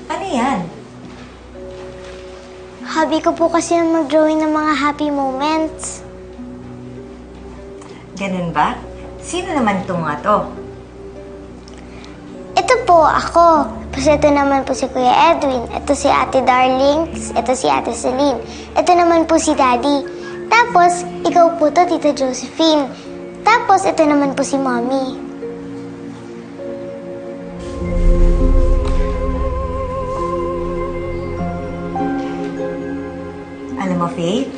Ano yan? Hobby ko po kasi yung mag-drawing ng mga happy moments. Ganun ba? Sino naman itong mga to? Ito po, ako. Tapos ito naman po si Kuya Edwin. Ito si Ate Darling. Ito si Ate Celine. Ito naman po si Daddy. Tapos, ikaw po to, Tita Josephine. Tapos, ito naman po si Mommy. Alam mo, Faith?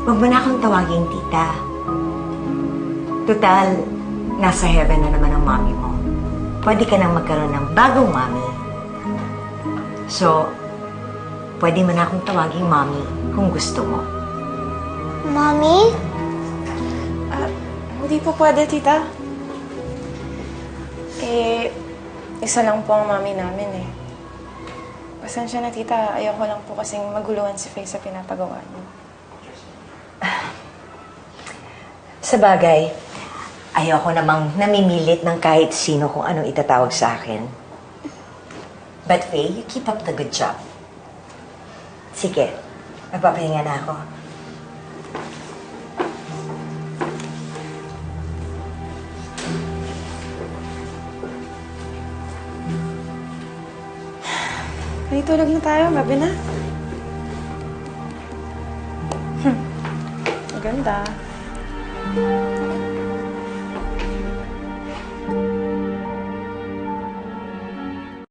Huwag mo na akong tawaging tita. Total, nasa heaven na naman ang mommy mo. Pwede ka nang magkaroon ng bagong mommy. So, pwede mo na akong tawaging mommy kung gusto mo. Mommy? Hindi po pwede, tita. Isa lang po ang mami namin eh. Pasensya na, tita. Ayoko lang po kasing maguluhan si Faye sa pinapagawa niyo. Sa bagay, ayoko namang namimilit ng kahit sino kung anong itatawag sa akin. But Faye, you keep up the good job. Sige, magpapahinga na ako. Ay, tulog na tayo. Gabi na. Maganda.